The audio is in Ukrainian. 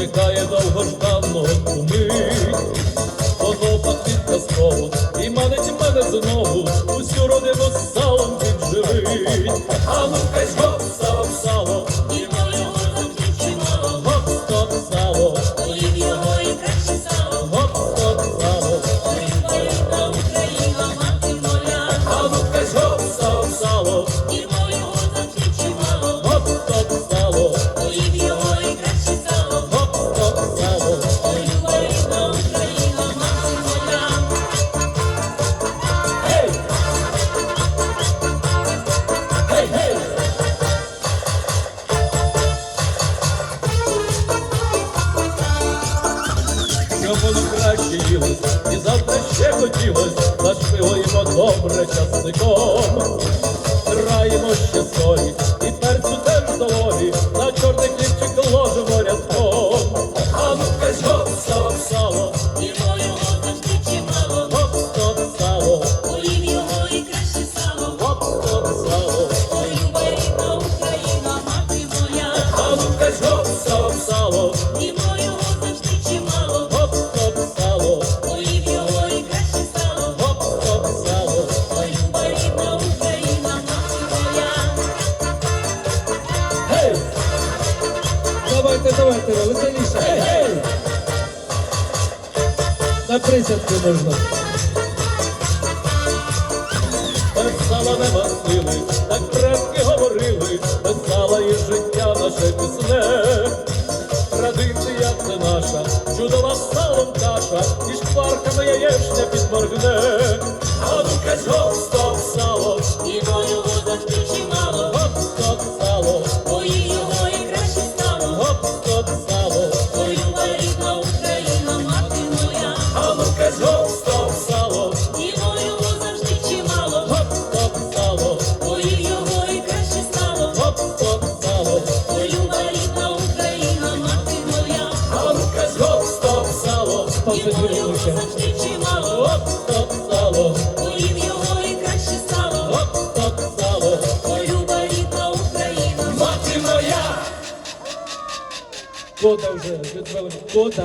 чекає довгожданого мить. Воно пахніть казково і манить мене знову, усю родину салом підживить. А ну-ка ж гоп, сало, сало, І моєго завжди чимало. гоп, стоп, сало, Поїв його і краще сало. гоп, стоп, сало. Полюба рідна Україна, мати моя. А ну-ка ж гоп, стоп, сало, І моєго завжди чимало. гоп, стоп, сало, Поїв його і краще сало. гоп, стоп, сало. Полюба рідна Україна, мати моя. Гей! Гей, гей! Щоб воно краще їлось, і завтра ще хотілось, нашпигуємо добре часником. Граємо ще солі, і перцю теж доволі, на чорний хлібчик ложимо рядком. А ну-ка ж гоп, стоп, сало, І моєго завжди чимало. гоп, стоп, сало, Поїв його і краще сало. гоп, стоп, сало. Полюба рідна Україна, мати моя. А ну-ка ж гоп, стоп, сало, І моєго завжди чимало. гоп, стоп, сало, Поїв його і краще сало. гоп, стоп, сало. Полюба рідна Україна, мати моя. Гей! Давайте, веселіше. Гей, гей! На присядку можна. Без сала нема сили, так предки говорили, без сала і життя наше пісне. Традиція це наша, чудова з салом каша, і шкварками яєчня підморгне. А ну-ка ж гоп, стоп, сало, І моєго завжди чимало. гоп, стоп, сало, Поїв його і краще стало. гоп, стоп, сало. Полюба рідна Україна, мати моя. А ну-ка ж гоп, стоп, сало, І моєго завжди чимало. гоп, стоп, сало, Поїв його і краще стало. гоп, стоп, сало. Полюба рідна Україна, мати моя. А ну-ка ж гоп, стоп, сало, І моєго завжди чимало. гоп, стоп, сало, Поїв його і краще стало. гоп, стоп, сало. Полюба рідна Україна. Мати моя! Кота вже відвели. Кота.